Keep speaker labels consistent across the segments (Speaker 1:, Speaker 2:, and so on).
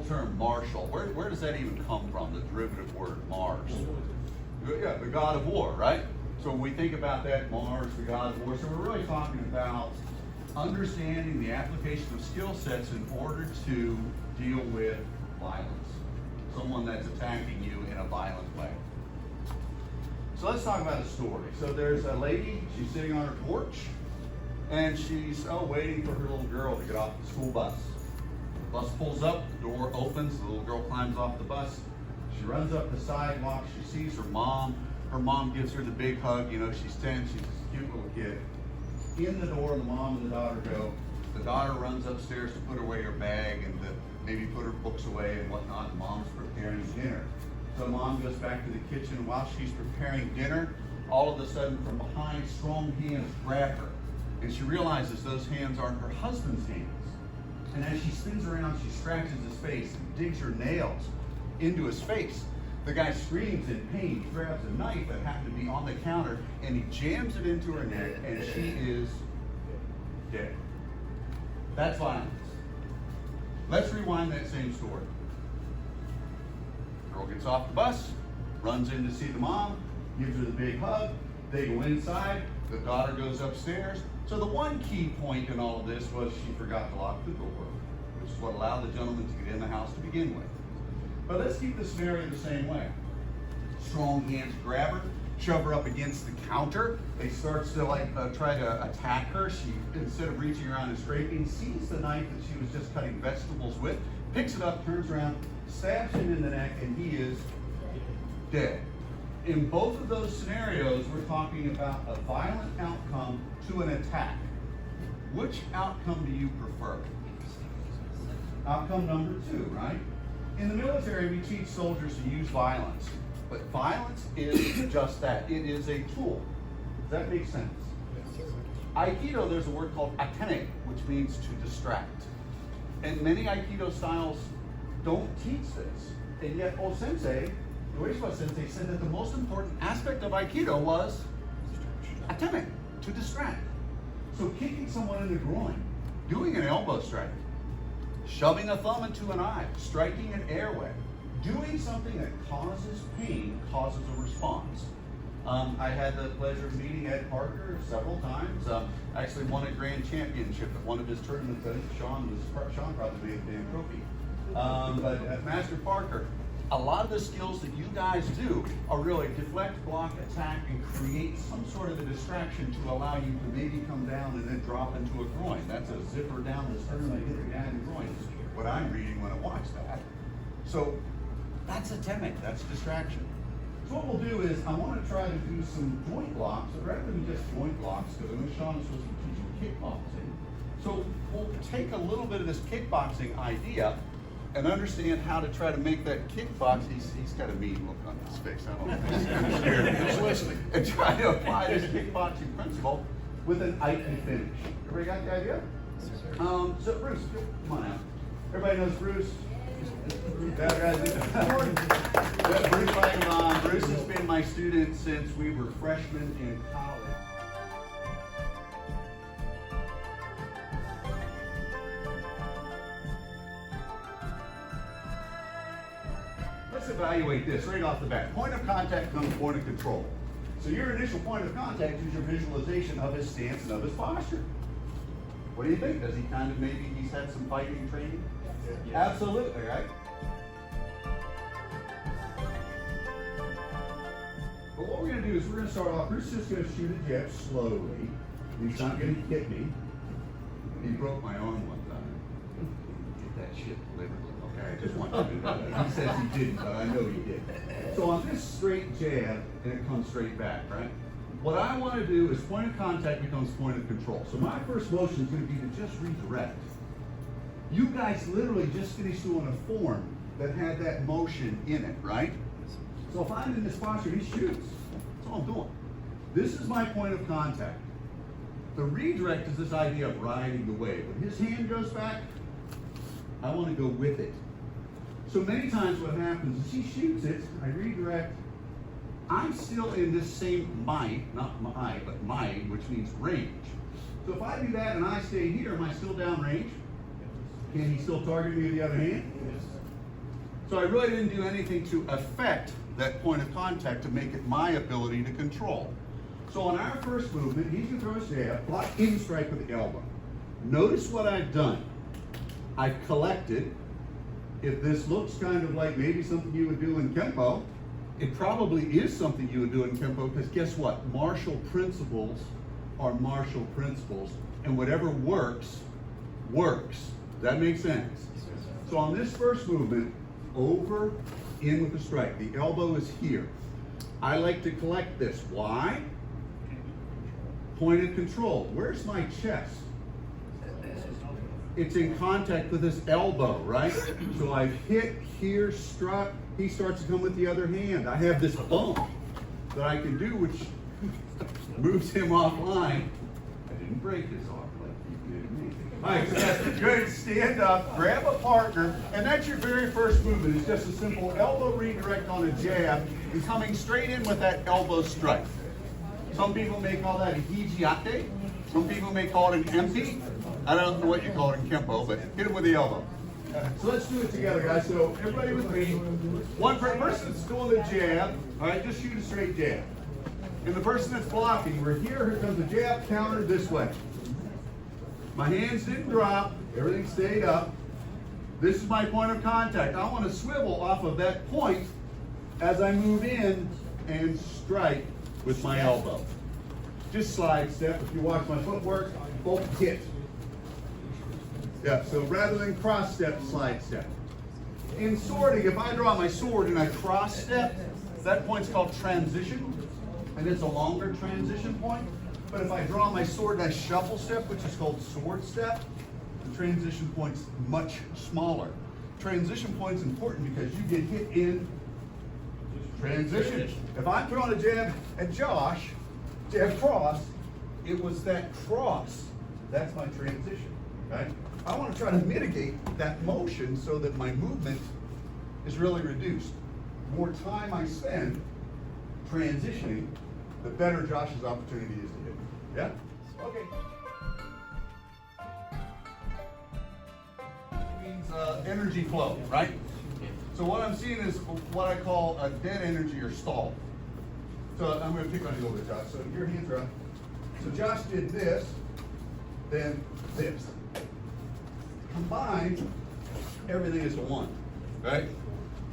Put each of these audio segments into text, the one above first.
Speaker 1: whole term martial, where does that even come from, the derivative word Mars? Yeah, the god of war, right? So when we think about that, Mars, the god of war, so we're really talking about understanding the application of skill sets in order to deal with violence. Someone that's attacking you in a violent way. So let's talk about a story. So there's a lady, she's sitting on her porch, and she's waiting for her little girl to get off the school bus. The bus pulls up, the door opens, the little girl climbs off the bus. She runs up the sidewalk, she sees her mom. Her mom gives her the big hug, you know, she's 10, she's a cute little kid. In the door, the mom and the daughter go. The daughter runs upstairs to put away her bag and maybe put her books away and whatnot. The mom's preparing dinner. So mom goes back to the kitchen. While she's preparing dinner, all of a sudden from behind, strong hands grab her. And she realizes those hands aren't her husband's hands. And as she spins around, she scratches his face and digs her nails into his face. The guy screams in pain. He grabs a knife that happened to be on the counter and he jams it into her neck, and she is dead. That's violence. Let's rewind that same story. Girl gets off the bus, runs in to see the mom, gives her the big hug. They go inside. The daughter goes upstairs. So the one key point in all of this was she forgot to lock the door, which is what allowed the gentleman to get in the house to begin with. But let's keep the scenario the same way. Strong hands grab her, shove her up against the counter. They start to try to attack her. She, instead of reaching around and scraping, sees the knife that she was just cutting vegetables with, picks it up, turns around, stabs him in the neck, and he is dead. In both of those scenarios, we're talking about a violent outcome to an attack. Which outcome do you prefer? Outcome number 2, right? In the military, we teach soldiers to use violence. But violence is just that. It is a tool. Does that make sense? Aikido, there's a word called atene, which means to distract. And many Aikido styles don't teach this. And yet, Sensei, Ueshiba Sensei, said that the most important aspect of Aikido was atene, to distract. So kicking someone in the groin, doing an elbow strike, shoving a thumb into an eye, striking an airway, doing something that causes pain causes a response. I had the pleasure of meeting Ed Parker several times. I actually won a grand championship at one of his tournaments. I think Sean probably made the damn trophy. But at Master Parker, a lot of the skills that you guys do are really deflect, block, attack, and create some sort of a distraction to allow you to maybe come down and then drop into a groin. That's a zipper down the sternum and hit the guy in the groin. Is what I'm reading when I watch that. So that's atene, that's distraction. So what we'll do is I want to try to do some joint blocks, but rather than just joint blocks, because I know Sean is supposed to be teaching kickboxing. So we'll take a little bit of this kickboxing idea and understand how to try to make that kickbox. He's got a mean look on his face. I don't know if he's kind of scared. He's listening. And try to apply this kickboxing principle with an Aikido finish. Everybody got the idea? So Bruce, come on out. Everybody knows Bruce. Bruce Bruce has been my student since we were freshmen in college. Let's evaluate this right off the bat. Point of contact comes point of control. So your initial point of contact is your visualization of his stance and of his posture. What do you think? Does he kind of maybe he's had some fighting training? Yes. Absolutely, right? But what we're going to do is we're going to start off. Bruce is just going to shoot a jab slowly. He's not going to hit me. He broke my arm one time. Get that shit deliberately. Okay, I just want you to know that. He says he didn't, but I know he did. So on this straight jab, and it comes straight back, right? What I want to do is point of contact becomes point of control. So my first motion is going to be to just redirect. You guys literally just finished doing a form that had that motion in it, right? So if I'm in this posture, he shoots. That's all I'm doing. This is my point of contact. The redirect is this idea of riding the wave. When his hand goes back, I want to go with it. So many times what happens is he shoots it, I redirect, I'm still in this same might, not my, but might, which means range. So if I do that and I stay here, am I still down range? Can he still target me with the other hand? Yes. So I really didn't do anything to affect that point of contact to make it my ability to control. So on our first movement, he's going to throw his jab, block, even strike with the elbow. Notice what I've done. I've collected. If this looks kind of like maybe something you would do in Kenpo, it probably is something you would do in Kenpo, because guess what? Martial principles are martial principles, and whatever works, works. Does that make sense? So on this first movement, over, in with the strike. The elbow is here. I like to collect this. Why? Point of control. Where's my chest? It's in contact with this elbow, right? So I've hit here, struck. He starts to come with the other hand. I have this bump that I can do, which moves him offline. I didn't break his arm like you did me. All right, so that's good. Stand up, grab a partner, and that's your very first movement. It's just a simple elbow redirect on a jab and coming straight in with that elbow strike. Some people may call that a hijiate. Some people may call it an empty. I don't know what you call it in Kenpo, but hit him with the elbow. So let's do it together, guys. So everybody with me. One person's doing the jab. All right, just shoot a straight jab. And the person that's blocking, we're here. Here comes the jab, counter this way. My hands didn't drop. Everything stayed up. This is my point of contact. I want to swivel off of that point as I move in and strike with my elbow. Just slide step. If you watch my footwork, both hit. Yeah, so rather than cross step, slide step. In swording, if I draw my sword and I cross step, that point's called transition, and it's a longer transition point. But if I draw my sword and I shuffle step, which is called sword step, the transition point's much smaller. Transition point's important because you get hit in transition. If I'm throwing a jab at Josh, jab cross, it was that cross. That's my transition, right? I want to try to mitigate that motion so that my movement is really reduced. The more time I spend transitioning, the better Josh's opportunity is to hit. Yeah? Okay. It means energy flow, right? So what I'm seeing is what I call a dead energy or stall. So I'm going to pick on you a little bit, Josh. So your hands are up. So Josh did this, then this. Combined, everything is one, right?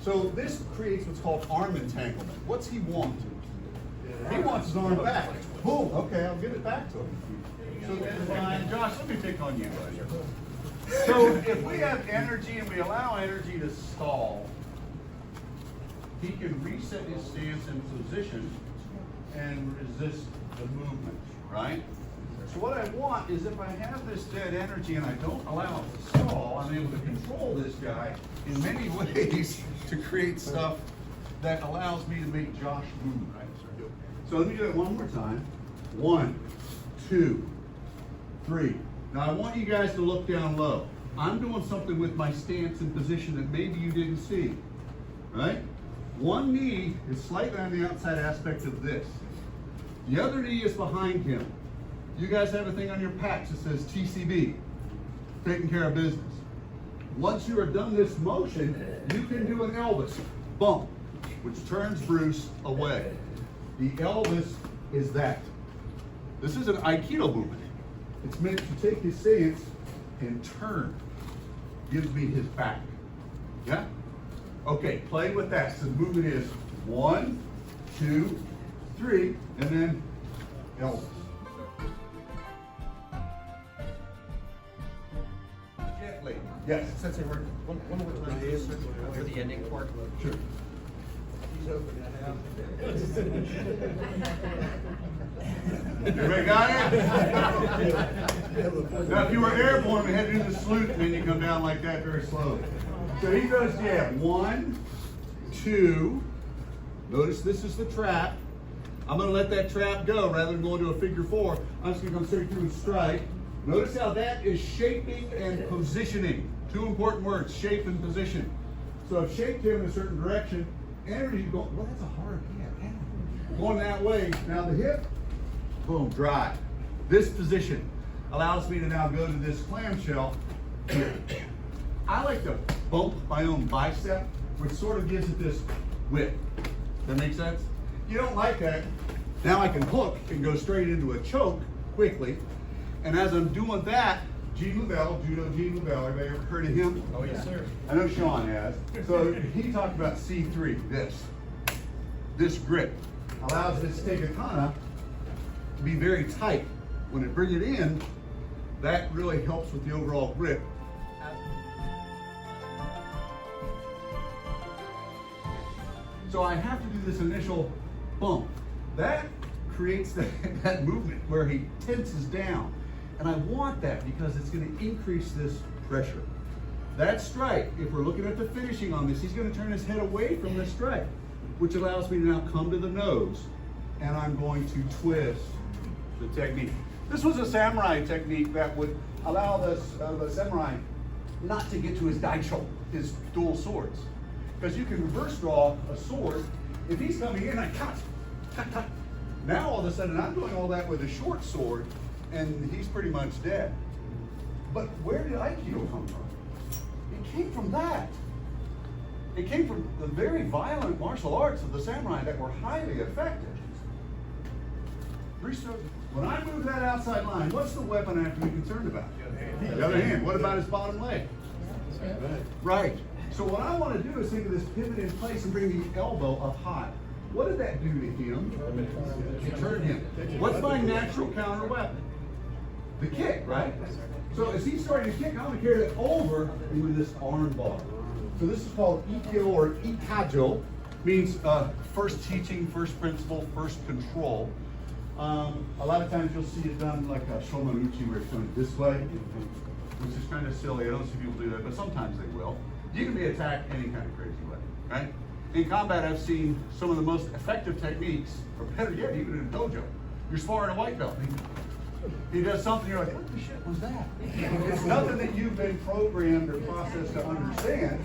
Speaker 1: So this creates what's called arm entanglement. What's he want? He wants his arm back. Boom. Okay, I'll give it back to him. So combine, Josh, let me pick on you. So if we have energy and we allow energy to stall, he can reset his stance and position and resist the movement, right? So what I want is if I have this dead energy and I don't allow it to stall, I'm able to control this guy in many ways to create stuff that allows me to make Josh move, right? So let me do it one more time. 1, 2, 3. Now I want you guys to look down low. I'm doing something with my stance and position that maybe you didn't see, right? One knee is slightly on the outside aspect of this. The other knee is behind him. You guys have a thing on your patch that says TCB, taking care of business. Once you are done this motion, you can do an Elvis bump, which turns Bruce away. The Elvis is that. This is an aikido movement. It's meant to take his stance and turn. Gives me his back. Yeah? Okay, play with that. So the movement is 1, 2, 3, and then Elvis. Gently. Yes.
Speaker 2: Sensei, one more time for the ending part.
Speaker 1: Sure. Everybody got it? Now, if you were airborne, we had to do the salute, and then you come down like that very slowly. So he goes jab. 1, 2. Notice this is the trap. I'm going to let that trap go rather than going to a figure 4. I'm just going to come straight through and strike. Notice how that is shaping and positioning. Two important words, shape and position. So I've shaped him in a certain direction. Energy going, well, that's a hard hand. Going that way. Now the hip, boom, dry. This position allows me to now go to this clamshell here. I like to bump my own bicep which sort of gives it this whip. That make sense? You don't like that. Now I can hook and go straight into a choke quickly. And as I'm doing that, Gene Lavelle, Judo Gene Lavelle, everybody ever heard of him?
Speaker 2: Oh, yes, sir.
Speaker 1: I know Sean has. So he talked about C3, this grip. Allows this Tekatana to be very tight. When I bring it in, that really helps with the overall grip. So I have to do this initial bump. That creates that movement where he tenses down. And I want that because it's going to increase this pressure. That strike, if we're looking at the finishing on this, he's going to turn his head away from this strike, which allows me to now come to the nose, and I'm going to twist the technique. This was a samurai technique that would allow the samurai not to get to his daicho, his dual swords. Because you can reverse draw a sword. If he's coming in, I cut. Now all of a sudden I'm doing all that with a short sword, and he's pretty much dead. But where did Aikido come from? It came from that. It came from the very violent martial arts of the samurai that were highly effective. When I move that outside line, what's the weapon I have to be concerned about? The other hand. What about his bottom leg? Right. So what I want to do is think of this pivot in place and bring the elbow up high. What did that do to him? It turned him. What's my natural counter weapon? The kick, right? So as he's starting to kick, I'm going to carry that over into this arm bar. So this is called aikido or ikajo, means first teaching, first principle, first control. A lot of times you'll see it done like a shomanuchi where it's done this way, which is kind of silly. I don't see people do that, but sometimes they will. You can be attacked any kind of crazy way, right? In combat, I've seen some of the most effective techniques, or better yet, even in a dojo. You're sparring a white belt. He does something, you're like, what the shit was that? It's nothing that you've been programmed or processed to understand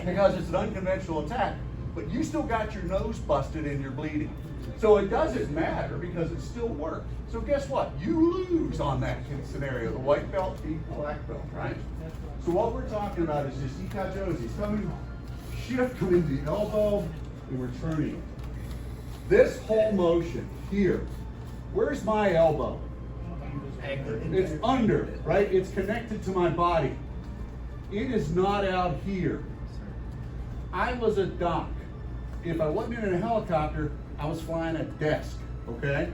Speaker 1: because it's an unconventional attack, but you still got your nose busted and you're bleeding. So it doesn't matter because it still worked. So guess what? You lose on that scenario. The white belt beat the black belt, right? So what we're talking about is just ikajo. He's coming, shift, come into the elbow, and we're turning it. This whole motion here, where's my elbow? It's under, right? It's connected to my body. It is not out here. I was a dock. If I wasn't in a helicopter, I was flying a desk, okay?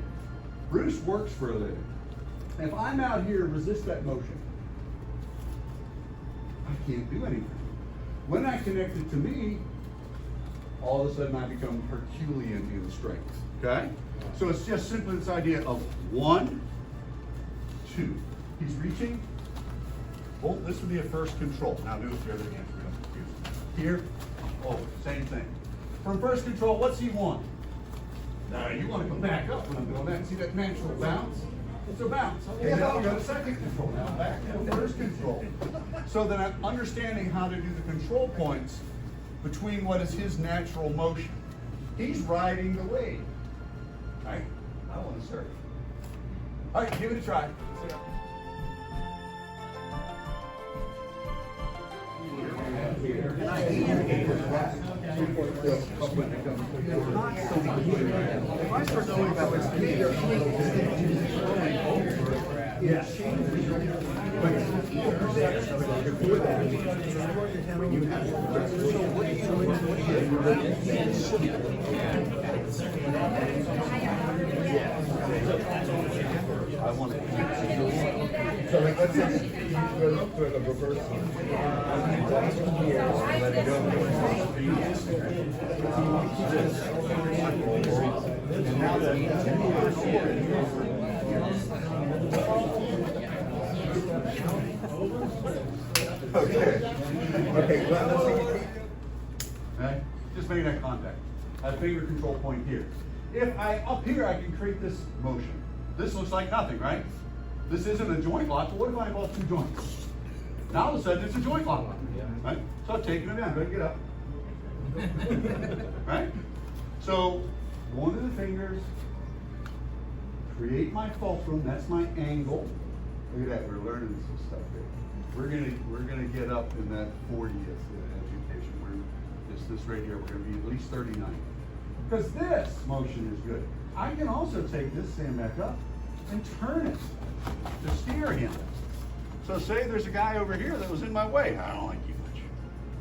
Speaker 1: Bruce works for a living. If I'm out here, resist that motion. I can't do anything. When I connect it to me, all of a sudden I become Herculean in strength, okay? So it's just simply this idea of 1, 2. He's reaching. Oh, this would be a first control. Now do it with the other hand. Here, oh, same thing. From first control, what's he want? Now you want to come back up when I'm doing that. See that natural bounce? It's a bounce. Okay, now we got a second control. Now back to first control. So that I'm understanding how to do the control points between what is his natural motion. He's riding the wave. Right? I want to surf. All right, give it a try.
Speaker 2: If I start knowing about what's
Speaker 1: I want to.
Speaker 3: So like, let's say you go up to the reverse. Let it go. And now that okay, well, let's see.
Speaker 1: Okay? Just make that contact. I have finger control point here. If up here, I can create this motion. This looks like nothing, right? This isn't a joint lock, but what if I involve 2 joints? Now all of a sudden it's a joint lock, right? So I'm taking it down, go ahead and get up. Right? So, one of the fingers, create my fulcrum, that's my angle. Look at that, we're learning some stuff here. We're gonna get up in that 40th education where this right here, we're gonna be at least 39. Because this motion is good. I can also take this, stand back up, and turn it to steer him. So say there's a guy over here that was in my way. I don't like you much.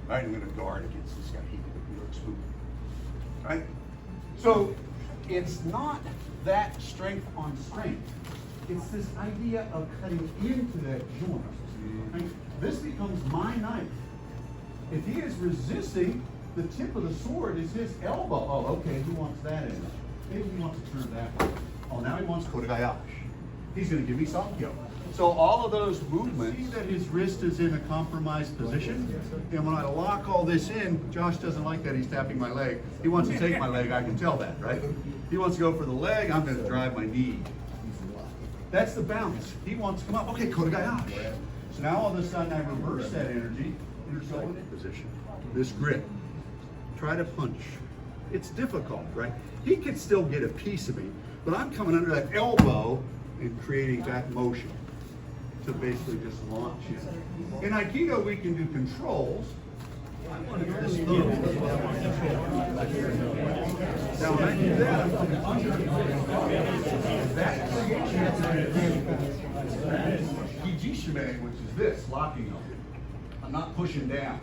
Speaker 1: Right, I'm gonna guard against this guy. He looks spooky. Right? So it's not that strength on strength. It's this idea of cutting into that joint. Right? This becomes my knife. If he is resisting, the tip of the sword is his elbow. Oh, okay, he wants that in. Maybe he wants to turn that way. Oh, now he wants kotegayashi. He's going to give me Sankyo. So all of those movements, see that his wrist is in a compromised position? And when I lock all this in, Josh doesn't like that he's tapping my leg. He wants to take my leg, I can tell that, right? He wants to go for the leg, I'm going to drive my knee. That's the balance. He wants to come up, okay, kotegayashi. So now all of a sudden I reverse that energy, intercept position. This grip. Try to punch. It's difficult, right? He could still get a piece of me, but I'm coming under that elbow and creating that motion to basically just launch him. In Aikido, we can do controls. This thumb. Now, when I do that, I'm coming under. That creates Hijishime, which is this, locking him. I'm not pushing down.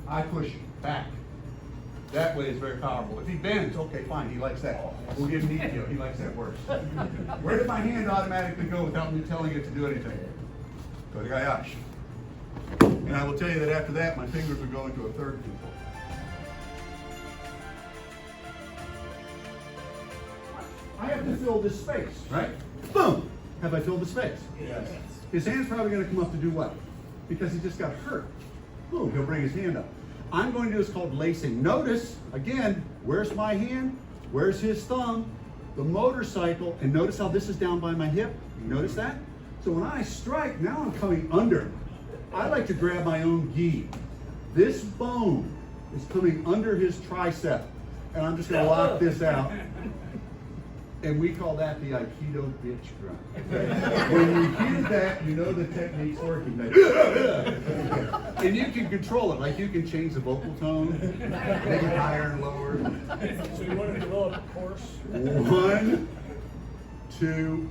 Speaker 1: I push back. That way is very powerful. If he bends, okay, fine, he likes that. We'll give him Nikyo, he likes that worse. Where did my hand automatically go without me telling it to do anything? Kotegayashi. And I will tell you that after that, my fingers would go into a third control. I have to fill this space, right? Boom! Have I filled the space? Yes. His hand's probably going to come up to do what? Because he just got hurt. Boom, he'll bring his hand up. I'm going to do is called lacing. Notice, again, where's my hand? Where's his thumb? The motorcycle, and notice how this is down by my hip? You notice that? So when I strike, now I'm coming under. I like to grab my own gi. This bone is coming under his tricep, and I'm just going to lock this out. And we call that the Aikido bitch grunt. Okay? When you hear that, you know the technique's working. Like, and you can control it. Like you can change the vocal tone, make it higher and lower.
Speaker 4: So you want to develop a course?
Speaker 1: 1, 2.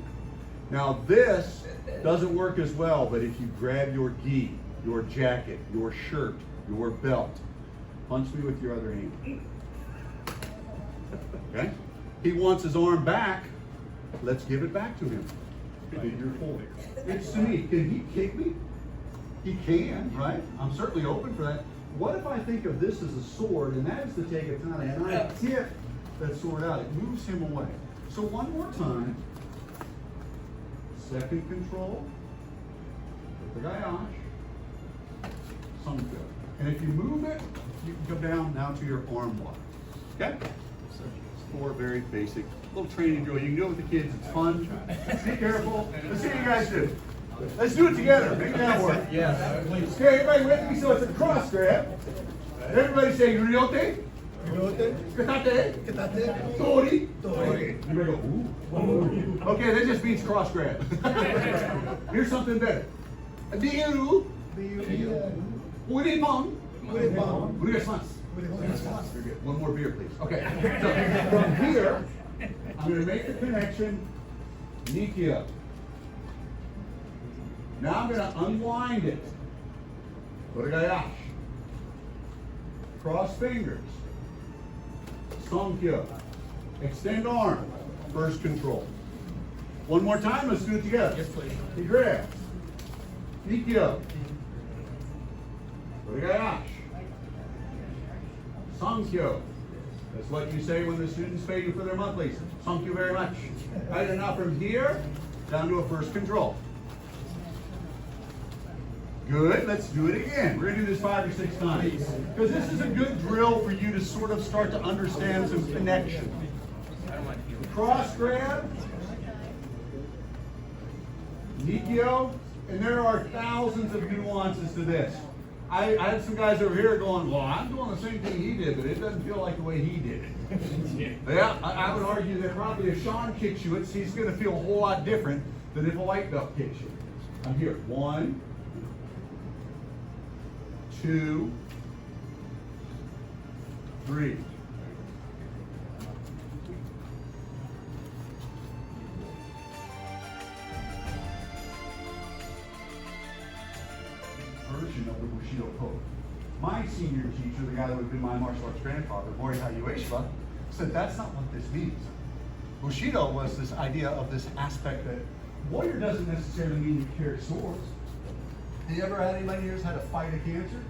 Speaker 1: Now this doesn't work as well, but if you grab your gi, your jacket, your shirt, your belt, punch me with your other hand. Okay? He wants his arm back. Let's give it back to him. Figure 4. It's to me. Can he kick me? He can, right? I'm certainly open for that. What if I think of this as a sword, and that is to take a katana, and I tip that sword out? It moves him away. So one more time. Second control. Kotegayashi. Sankyo. And if you move it, you can go down now to your arm lock. Okay? 4 very basic little training drill. You can do it with the kids. It's fun. Be careful. Let's see what you guys do. Let's do it together. Make that work.
Speaker 2: Yes.
Speaker 1: Okay, everybody with me? So it's a cross grab. Everybody say ryote. Katate. Tori. Everybody go, ooh. Okay, that just means cross grab. Here's something better. Diru. Urimon. Urigasmasu. One more beer, please. Okay. So from here, I'm going to make the connection. Nikyo. Now I'm going to unwind it. Kotegayashi. Cross fingers. Sankyo. Extend arm. First control. One more time. Let's do it together.
Speaker 2: Yes, please.
Speaker 1: He grabs. Nikyo. Kotegayashi. Sankyo. That's what you say when the students pay you for their monthlies. Thank you very much. Right, and now from here, down to a first control. Good, let's do it again. We're gonna do this 5 or 6 times. Because this is a good drill for you to sort of start to understand some connection. Cross grab. Nikyo. And there are thousands of nuances to this. I had some guys over here going, well, I'm doing the same thing he did, but it doesn't feel like the way he did it. Yeah, I would argue that probably if Sean kicks you, he's going to feel a whole lot different than if a white belt kicks you. I'm here. 1, 2, Breathe. Version of the Bushido code. My senior teacher, the guy that would have been my martial arts grandfather, Morihei Ueshiba, said that's not what this means. Bushido was this idea of this aspect that warrior doesn't necessarily mean you carry swords. Have you ever had anybody here's had to fight a cancer?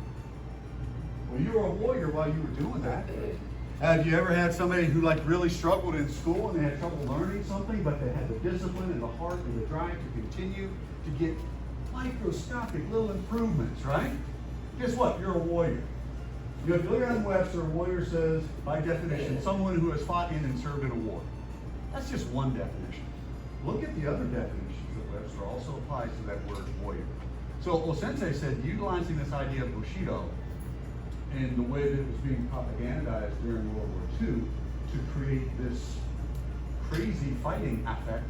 Speaker 1: Well, you were a warrior while you were doing that. Have you ever had somebody who like really struggled in school and they had trouble learning something, but they had the discipline and the heart and the drive to continue to get microscopic little improvements, right? Guess what? You're a warrior. You know, if you look at Webster, a warrior says, by definition, someone who has fought in and served in a war. That's just one definition. Look at the other definitions that Webster also applies to that word warrior. So Sensei said, utilizing this idea of Bushido and the way that it was being propagandized during World War II to create this crazy fighting affect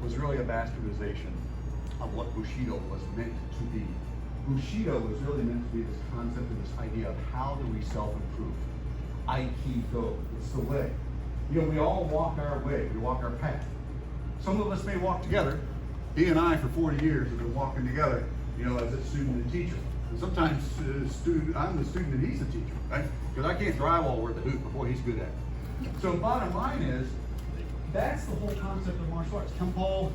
Speaker 1: was really a bastardization of what Bushido was meant to be. Bushido was really meant to be this concept of this idea of how do we self-improve. Aikido, it's the way. You know, we all walk our way, we walk our path. Some of us may walk together. He and I for 40 years have been walking together, you know, as a student and teacher. And sometimes I'm the student and he's the teacher, right? Because I can't drywall worth a hoot before he's good at it. So bottom line is, that's the whole concept of martial arts. Kenpo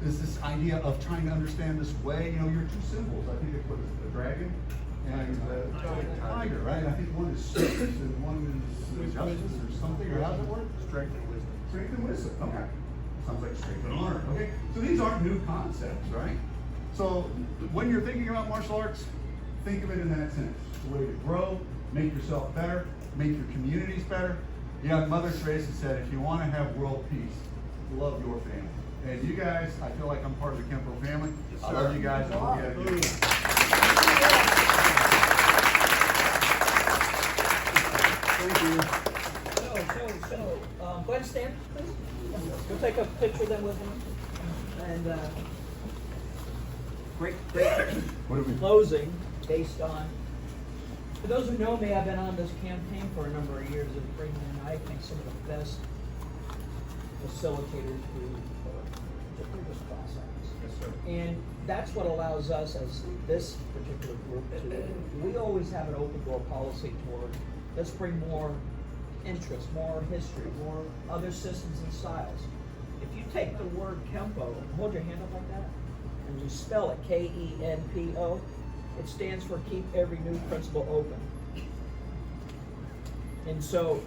Speaker 1: is this idea of trying to understand this way. You know, your two symbols, I think it's what is it, the dragon and the tiger, right? I think one is strength and one is justice or something, or how's it work?
Speaker 3: Strength and wisdom.
Speaker 1: Strength and wisdom, okay. Sounds like strength and honor, okay? So these aren't new concepts, right? So when you're thinking about martial arts, think of it in that sense. It's a way to grow, make yourself better, make your communities better. Yeah, Mother Teresa said, if you want to have world peace, love your family. And you guys, I feel like I'm part of the Kenpo family. I love you guys. I hope you have a good day. Thank you.
Speaker 2: Go ahead and stand, please. We'll take a picture then with him. And great
Speaker 1: What do we
Speaker 2: closing based on, for those who know me, I've been on this campaign for a number of years of bringing in, I think, some of the best facilitators through this process.
Speaker 3: Yes, sir.
Speaker 2: And that's what allows us as this particular group to, we always have an open door policy toward, let's bring more interest, more history, more other systems and styles. If you take the word Kenpo and hold your hand up like that, and you spell it Kenpo, it stands for keep every new principle open. And so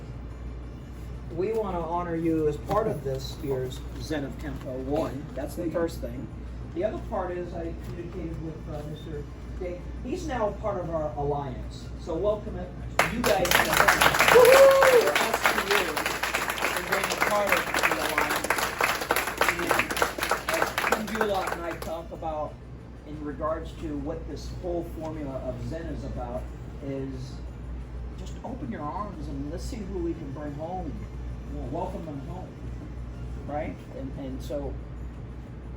Speaker 2: we want to honor you as part of this year's Zen of Kenpo 1. That's the first thing. The other part is I communicated with Mr. Dave. He's now part of our alliance. So welcome it. You guys we're asking you to bring a part of the alliance. And as Kim Bulot and I talk about in regards to what this whole formula of Zen is about is just open your arms and let's see who we can bring home. We'll welcome them home, right? And so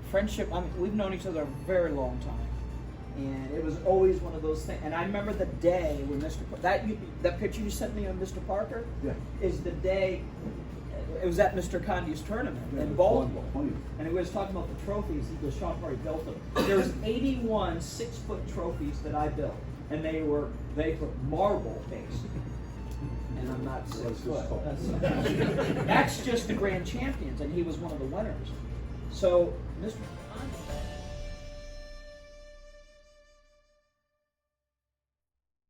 Speaker 2: friendship, I mean, we've known each other a very long time. And it was always one of those things. And I remember the day when that picture you sent me of Mr. Parker is the day, it was at Mr. Condi's tournament in Baltimore. And he was talking about the trophies that Sean Party built them. There was 81 6-foot trophies that I built. And they were marble based. And I'm not 6 foot. That's just the grand champions, and he was one of the winners. So, Mr.